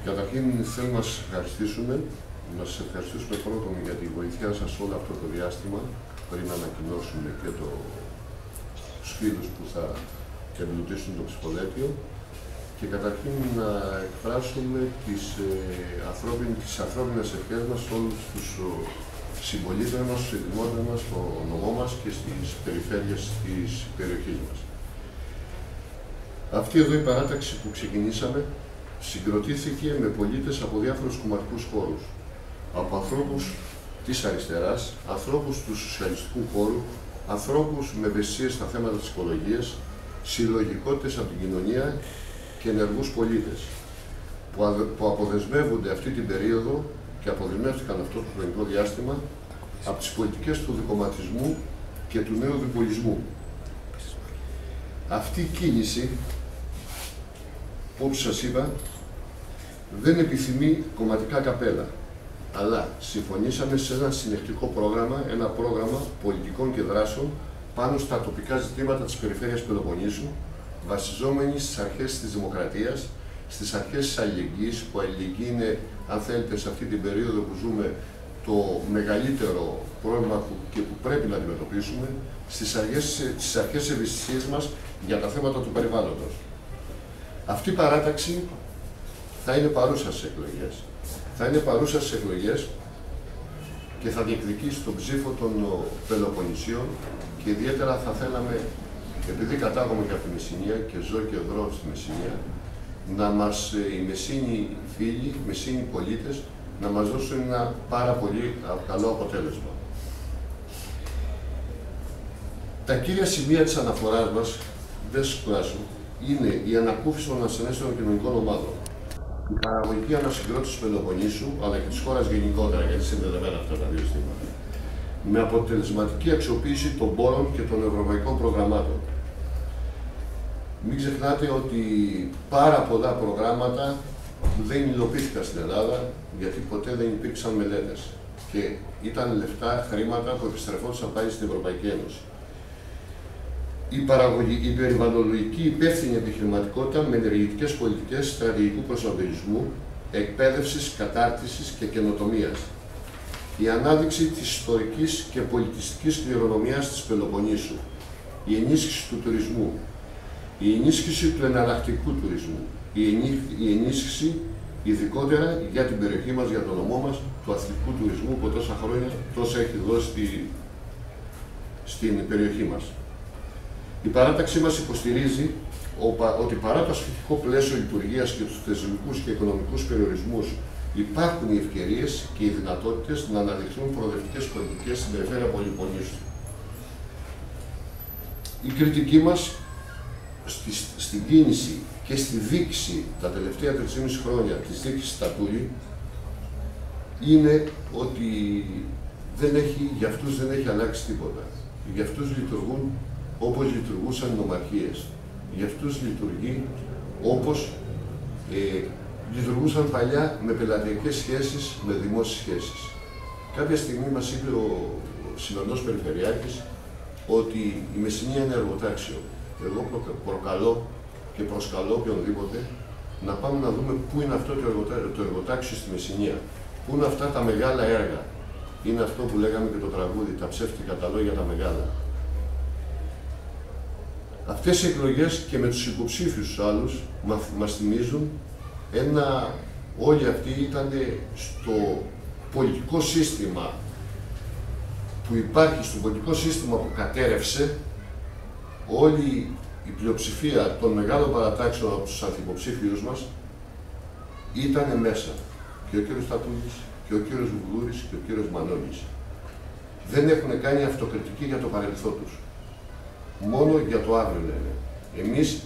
Καταρχήν θέλω να σας ευχαριστήσουμε. Να σας ευχαριστήσουμε πρώτον για τη βοήθειά σας όλο αυτό το διάστημα πριν να ανακοινώσουμε και τους φίλους που θα εμπλουτίσουν το ψηφοδέλτιο και καταρχήν να εκφράσουμε τις ανθρώπινες ευχές μας σε όλους τους συμπολίτες μας, στους ειδημότες μας, στο νομό μας και στις περιφέρειες της περιοχής μας. Αυτή εδώ η παράταξη που ξεκινήσαμε συγκροτήθηκε με πολίτες από διάφορους κομματικούς χώρους. Από ανθρώπους της αριστεράς, ανθρώπους του σοσιαλιστικού χώρου, ανθρώπους με ευαισθησίες στα θέματα της οικολογίας, συλλογικότητες από την κοινωνία και ενεργούς πολίτες που αποδεσμεύονται αυτή την περίοδο και αποδεσμεύτηκαν αυτό το χρονικό διάστημα από τις πολιτικές του δικομματισμού και του νέου διπολισμού. Αυτή η κίνηση, όπως σας είπα, δεν επιθυμεί κομματικά καπέλα, αλλά συμφωνήσαμε σε ένα συνεχτικό πρόγραμμα, ένα πρόγραμμα πολιτικών και δράσεων πάνω στα τοπικά ζητήματα της περιφέρειας Πελοποννήσου, βασιζόμενοι στις αρχές της δημοκρατίας, στις αρχές της αλληλεγγύης, που αλληλεγγύη είναι, αν θέλετε, σε αυτή την περίοδο που ζούμε, το μεγαλύτερο πρόβλημα που πρέπει να αντιμετωπίσουμε, στις αρχές ευαισθησίες μας για τα θέματα του περιβάλλοντος. Αυτή η παράταξη θα είναι παρούσα στις εκλογές. Θα είναι παρούσα στις εκλογές και θα διεκδικήσει τον ψήφο των Πελοποννησίων και ιδιαίτερα θα θέλαμε, επειδή κατάγομαι και από τη Μεσσηνία και ζω και δρώ στη Μεσσηνία, να μας, οι Μεσσίνοι φίλοι, οι Μεσσίνοι πολίτες, να μας δώσουν ένα πάρα πολύ καλό αποτέλεσμα. Τα κύρια σημεία της αναφοράς μας, δεν σας κουράσω, είναι η ανακούφιση των ασθενέστερων κοινωνικών ομάδων, η παραγωγική ανασυγκρότηση του Πελοποννήσου, αλλά και της χώρας γενικότερα, γιατί συνδεδεμένα αυτά τα δύο ζητήματα, με αποτελεσματική αξιοποίηση των πόρων και των ευρωπαϊκών προγραμμάτων. Μην ξεχνάτε ότι πάρα πολλά προγράμματα δεν υλοποιήθηκαν στην Ελλάδα, γιατί ποτέ δεν υπήρξαν μελέτες και ήταν λεφτά, χρήματα που επιστρεφόντουσαν πάλι στην Ευρωπαϊκή Ένωση. Η περιβαλλοντολογική υπεύθυνη επιχειρηματικότητα με ενεργητικές πολιτικές στρατηγικού προσανατολισμού, εκπαίδευσης, κατάρτισης και καινοτομίας. Η ανάδειξη της ιστορικής και πολιτιστικής κληρονομιάς της Πελοποννήσου. Η ενίσχυση του τουρισμού. Η ενίσχυση του εναλλακτικού τουρισμού. Η ενίσχυση ειδικότερα για την περιοχή μας, για το νομό μας, του αθλητικού τουρισμού που τόσα χρόνια τόσα έχει δώσει στην περιοχή μας. Η παράταξή μας υποστηρίζει ότι παρά το ασφυκτικό πλαίσιο λειτουργίας και τους θεσμικούς και οικονομικούς περιορισμούς, υπάρχουν οι ευκαιρίες και οι δυνατότητες να αναδειχθούν προοδευτικές πολιτικές στην περιφέρεια Πελοποννήσου. Η κριτική μας στην κίνηση και στη δίκηση τα τελευταία 3,5 χρόνια της δίκησης Στατούλη είναι ότι για αυτούς δεν έχει αλλάξει τίποτα. Για αυτούς λειτουργούν όπως λειτουργούσαν οι νομαρχίες. Για αυτούς λειτουργεί όπως λειτουργούσαν παλιά με πελατειακές σχέσεις, με δημόσιες σχέσεις. Κάποια στιγμή μας είπε ο σημερινός Περιφερειάρχης ότι η Μεσσηνία είναι εργοτάξιο. Εγώ προκαλώ και προσκαλώ οποιονδήποτε να πάμε να δούμε πού είναι αυτό το εργοτάξιο στη Μεσσηνία. Πού είναι αυτά τα μεγάλα έργα. Είναι αυτό που λέγαμε και το τραγούδι, τα ψεύτικα τα λόγια τα μεγάλα. Αυτές οι εκλογές και με τους υποψήφιους τους άλλους μας θυμίζουν όλοι αυτοί ήταν στο πολιτικό σύστημα που υπάρχει, στο πολιτικό σύστημα που κατέρευσε, όλη η πλειοψηφία των μεγάλων παρατάξεων από τους ανθυποψήφιους μας ήταν μέσα. Και ο κύριος Στατούλης, και ο κύριος Βουλούρης, και ο κύριος Μανώλης. Δεν έχουν κάνει αυτοκριτική για το παρελθόν τους. Μόνο για το αύριο λένε. Εμείς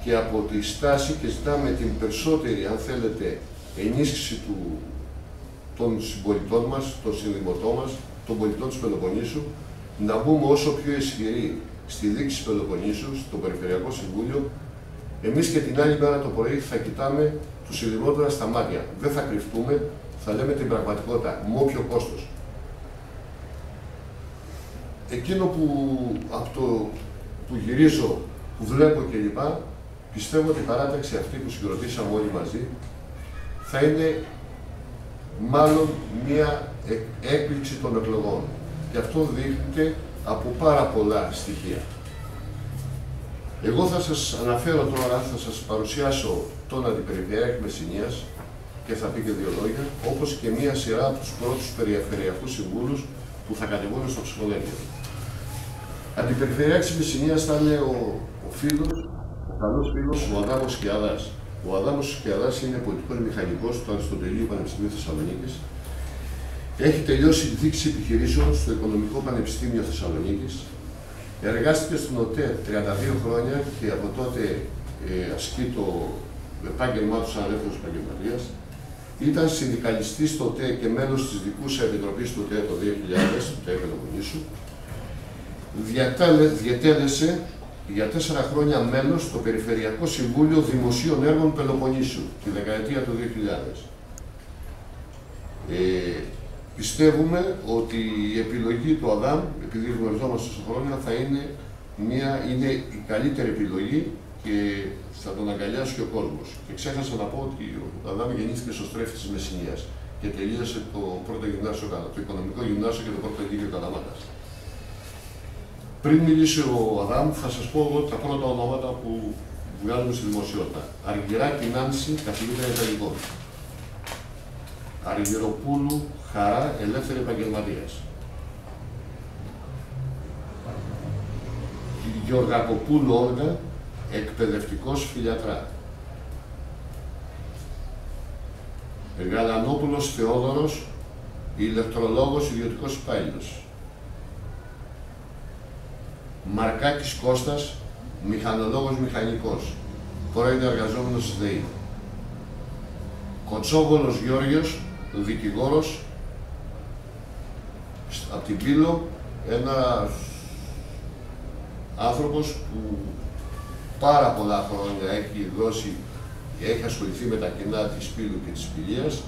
και από τη στάση και ζητάμε την περισσότερη, αν θέλετε, ενίσχυση των συμπολιτών μας, των συνδημοτών μας, των πολιτών της Πελοποννήσου, να μπούμε όσο πιο ισχυροί στη δίκηση Πελοποννήσου, στο Περιφερειακό Συμβούλιο. Εμείς και την άλλη μέρα το πρωί θα κοιτάμε τους συνδημότες στα μάτια. Δεν θα κρυφτούμε, θα λέμε την πραγματικότητα, με όποιο κόστος. Εκείνο που γυρίζω, που βλέπω κλπ, πιστεύω ότι η παράταξη αυτή που συγκροτήσαμε όλοι μαζί θα είναι μάλλον μία έκπληξη των εκλογών. Και αυτό δείχνεται από πάρα πολλά στοιχεία. Εγώ θα σας αναφέρω τώρα, θα σας παρουσιάσω τον Αντιπεριφερειάρχη Μεσσηνίας και θα πει και δύο λόγια, όπως και μία σειρά από τους πρώτους περιφερειακούς συμβούλους που θα κατεβούν στο ψυχολόγιο. Αντιπεριφερειάρχης Μεσσηνίας θα είναι ο καλός φίλος, ο Αδάμος Σκιαδάς. Ο Αδάμος Σκιαδάς είναι πολιτικός μηχανικός του Αριστοτελείου Πανεπιστημίου Θεσσαλονίκης. Έχει τελειώσει τη δίκηση επιχειρήσεων στο Οικονομικό Πανεπιστήμιο Θεσσαλονίκης. Εργάστηκε στην ΟΤΕ 32 χρόνια και από τότε ασκεί το επάγγελμά του σαν ελεύθερος επαγγελματίας. Ήταν συνδικαλιστής στο ΟΤΕ και μέλος της δικούσα επιτροπής του ΟΤΕ το 2000, του ΟΤΕ Πελοποννήσου. Διετέλεσε για 4 χρόνια μέλος στο Περιφερειακό Συμβούλιο Δημοσίων Έργων Πελοποννήσου τη δεκαετία του 2000. Πιστεύουμε ότι η επιλογή του Αδάμ, επειδή γνωριζόμαστε τόσο χρόνια, θα είναι η καλύτερη επιλογή και θα τον αγκαλιάσει και ο κόσμος. Και ξέχασα να πω ότι ο Αδάμ γεννήθηκε στο Στρέφτη της Μεσσηνίας και τελείωσε το πρώτο γυμνάσιο, το οικονομικό γυμνάσιο και το πρώτο ενίκιο Καλαμάτας. Πριν μιλήσει ο Αδάμ, θα σας πω εγώ τα πρώτα ονόματα που βγάζουμε στη δημοσιότητα. Αργυράκη Νάνση, καθηγήτρια Ιταλικών. Αργυροπούλου Χαρά, ελεύθερη επαγγελματίας. Γεωργακοπούλου Όλγα, εκπαιδευτικός φιλιατρά. Γαλανόπουλος Θεόδωρος, ηλεκτρολόγος, ιδιωτικός υπάλληλος. Μαρκάκης Κώστας, μηχανολόγος μηχανικός, πρώην εργαζόμενος στη ΔΕΗ. Κοτσόβολος Γιώργος, δικηγόρος, από την Πύλο, ένας άνθρωπος που πάρα πολλά χρόνια έχει ασχοληθεί με τα κοινά της Πύλου και της Πηλίας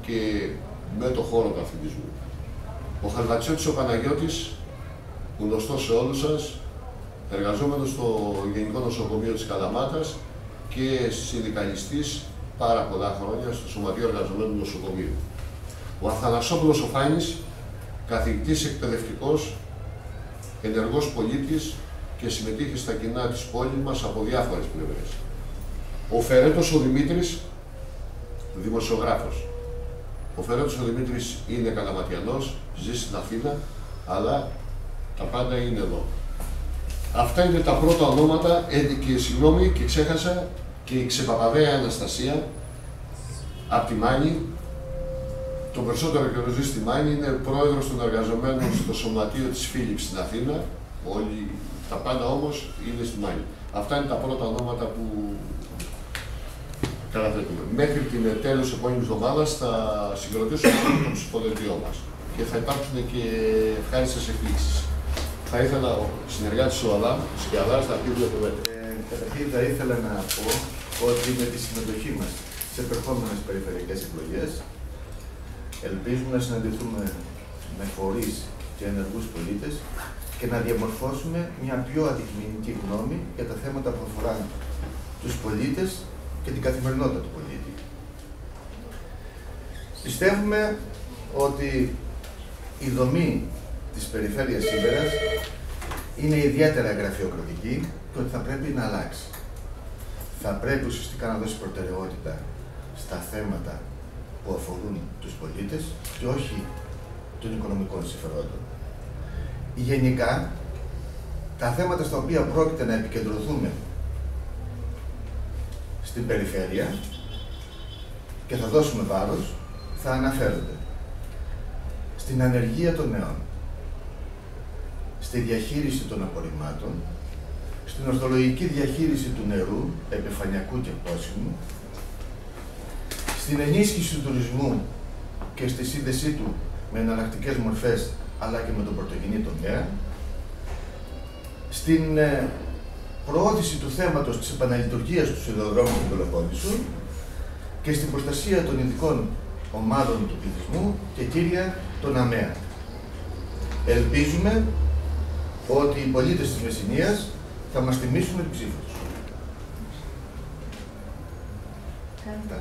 και με το χώρο του αθλητισμού. Ο Χαλβατσιώτης ο Παναγιώτης, γνωστός σε όλους σας, εργαζόμενος στο Γενικό Νοσοκομείο της Καλαμάτας και συνδικαλιστής πάρα πολλά χρόνια στο Σωματείο Εργαζομένου Νοσοκομείου. Ο Αθανασόπουλος ο Φάνης, καθηγητής εκπαιδευτικός, ενεργός πολίτης και συμμετείχε στα κοινά της πόλης μας από διάφορες πλευρές. Ο Φερέτος ο Δημήτρης, δημοσιογράφος. Ο Φερέτος ο Δημήτρης είναι Καλαματιανός, ζει στην Αθήνα, αλλά τα πάντα είναι εδώ. Αυτά είναι τα πρώτα ονόματα, και συγγνώμη και ξέχασα και η Ξεπαπαδέα Αναστασία, από τη Μάνη. Το περισσότερο καιρό ζει στη Μάνη, είναι πρόεδρος των εργαζομένων στο Σωματείο της Φίλιπς στην Αθήνα. Όλοι, τα πάντα όμως είναι στη Μάνη. Αυτά είναι τα πρώτα ονόματα που καταθέτουμε. Μέχρι την τέλος της επόμενης εβδομάδας θα συγκροτήσουμε το ψηφοδελτιό μας και θα υπάρξουν και ευχάριστες εκπλήξεις. Θα ήθελα ο συνεργάτης ο Αδάμ, ο Σκιαδάς, να πει δύο κουβέντες. Καταρχήν θα ήθελα να πω ότι με τη συμμετοχή μας σε επερχόμενες περιφερειακές εκλογές ελπίζουμε να συναντηθούμε με φορείς και ενεργούς πολίτες και να διαμορφώσουμε μια πιο αντικειμενική γνώμη για τα θέματα που αφορούν τους πολίτες και την καθημερινότητα του πολίτη. Πιστεύουμε ότι η δομή της περιφέρειας σήμερα είναι ιδιαίτερα γραφειοκρατική και ότι θα πρέπει να αλλάξει. Θα πρέπει ουσιαστικά να δώσει προτεραιότητα στα θέματα που αφορούν τους πολίτες και όχι των οικονομικών συμφερόντων. Γενικά, τα θέματα στα οποία πρόκειται να επικεντρωθούμε στην περιφέρεια και θα δώσουμε βάρος, θα αναφέρονται στην ανεργία των νέων, στη διαχείριση των απορριμμάτων, στην ορθολογική διαχείριση του νερού, επιφανειακού και πόσιμου, στην ενίσχυση του τουρισμού και στη σύνδεσή του με εναλλακτικές μορφές αλλά και με τον πρωτογενή τομέα, στην προώθηση του θέματος της επαναλειτουργίας του σιδηροδρόμου του Πελοπόννησου και στην προστασία των ειδικών ομάδων του πληθυσμού και κύρια των ΑΜΕΑ. Ελπίζουμε ότι οι πολίτες της Μεσσηνίας θα μας τιμήσουν την ψήφο τους. Κάντε